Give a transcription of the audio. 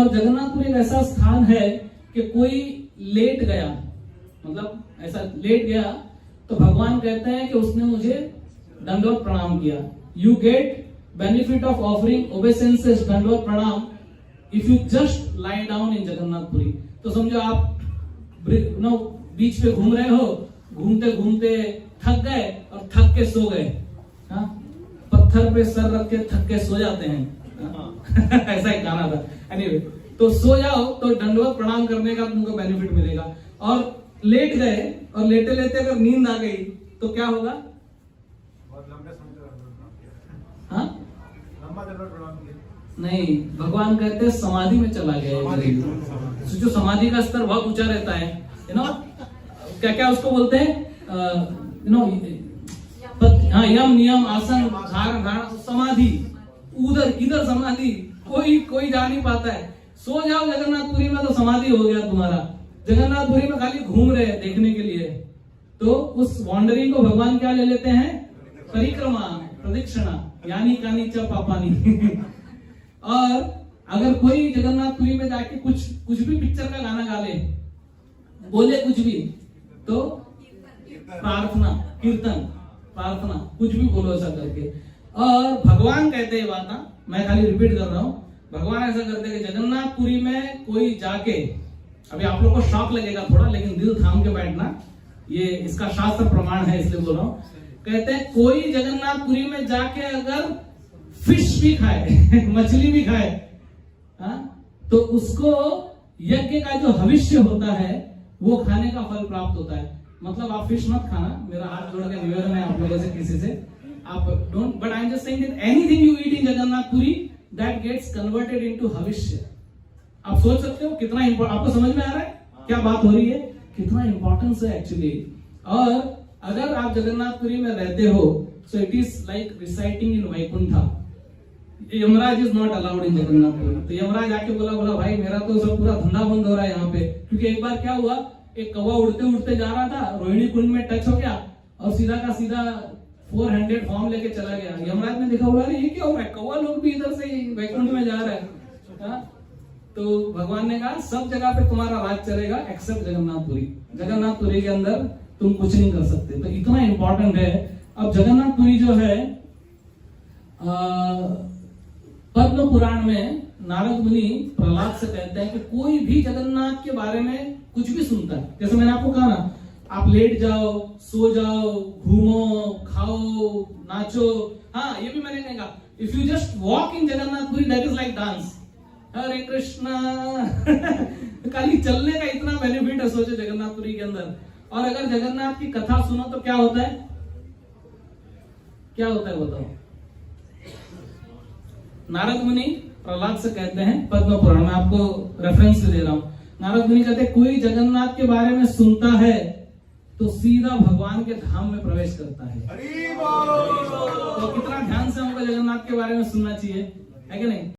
और जगन्नाथपुरी एक ऐसा स्थान है कि कोई लेट गया, मतलब ऐसा लेट गया तो भगवान कहते हैं कि उसने मुझे दंडवत प्रणाम किया। You get benefit of offering obeisances दंडवत प्रणाम if you just lie down in Jagannath Puri. तो समझो आप बीच पे घूम रहे हो, घूमते घूमते थक गए और थक के सो गए। हाँ, पत्थर पे सर रख के थक के सो जाते हैं। ऐसा एक गाना था। एनीवे, तो सो जाओ तो दंडवत प्रणाम करने का तुमको बेनिफिट मिलेगा। और लेट गए और लेटे लेटे अगर नींद आ गई तो क्या होगा? हाँ, नहीं, भगवान कहते हैं समाधि में चला गया। जो समाधि का स्तर बहुत ऊंचा रहता है, क्या क्या उसको बोलते हैं, हाँ, यम नियम आसन धारण समाधि। उधर किधर समाधि कोई जा नहीं पाता है। सो जाओ जगन्नाथपुरी में तो समाधि हो गया तुम्हारा। जगन्नाथपुरी में खाली घूम रहे हैं देखने के लिए, तो उस वॉन्डरिंग को भगवान क्या ले लेते हैं? परिक्रमा, प्रदक्षिणा, यानी कानी च पापानी। और अगर कोई जगन्नाथपुरी में जाके कुछ भी पिक्चर का गाना गा ले, बोले कुछ भी, तो प्रार्थना, कीर्तन, प्रार्थना, कुछ भी बोलो ऐसा करके। और भगवान कहते हैं बात ना, मैं खाली रिपीट कर रहा हूं, भगवान ऐसा करते हैं कि जगन्नाथपुरी में कोई जाके, अभी आप लोग को शॉक लगेगा थोड़ा, लेकिन दिल थाम के बैठना, ये इसका शास्त्र प्रमाण है इसलिए बोल रहा हूं। कहते हैं कोई जगन्नाथपुरी में जाके अगर फिश भी खाए मछली भी खाए, तो उसको यज्ञ का जो भविष्य होता है वो खाने का फल प्राप्त होता है। मतलब आप फिश मत खाना, मेरा हाथ जोड़ के निवेदन है आप लोगों से, किसी से आप don't, but I am just saying that anything you eat in Jagannathpuri that gets converted into हविष्य। आप सोच सकते हो कितना आपको समझ में आ रहा है क्या बात हो रही है, कितना इंपॉर्टेंस है एक्चुअली। और अगर आप जगन्नाथपुरी में रहते हो, so it is like residing in Vaikuntha. Yamraj is not allowed in Jagannath Puri. तो यमराज आके बोला भाई मेरा तो सब पूरा धंधा बंद हो रहा है यहाँ पे। क्योंकि एक बार क्या हुआ, एक कौवा उड़ते उड़ते जा रहा था, रोहिणी कुंड में टच हो गया और सीधा का सीधा 400 फॉर्म लेके चला गया। यमराज ने देखा, बोला ये क्या हो रहा है, कौवा लोग भी इधर से वैकुंठ में जा रहा है। तो भगवान ने कहा सब जगह पे तुम्हारा राज चलेगा एक्सेप्ट जगन्नाथपुरी। जगन्नाथपुरी के अंदर तुम कुछ नहीं कर सकते। तो इतना इंपॉर्टेंट है। अब जगन्नाथपुरी जो है, पद्म पुराण में नारद मुनि प्रहलाद से कहते हैं कि कोई भी जगन्नाथ के बारे में कुछ भी सुनता है, जैसे मैंने आपको कहा ना, आप लेट जाओ, सो जाओ, घूमो, खाओ, नाचो। हाँ, ये भी मैंने कहा, if you just walk in Jagannathpuri that is like dance. Hare Krishna. खाली चलने का इतना बेनिफिट है, सोचो जगन्नाथपुरी के अंदर। और अगर जगन्नाथ की कथा सुनो तो क्या होता है, क्या होता है बताओ? नारद मुनि प्रहलाद से कहते हैं, पद्म पुराण में आपको रेफरेंस दे रहा हूं, नारद मुनि कहते हैं कोई जगन्नाथ के बारे में सुनता है तो सीधा भगवान के धाम में प्रवेश करता है। तो कितना ध्यान से हमको जगन्नाथ के बारे में सुनना चाहिए, है कि नहीं?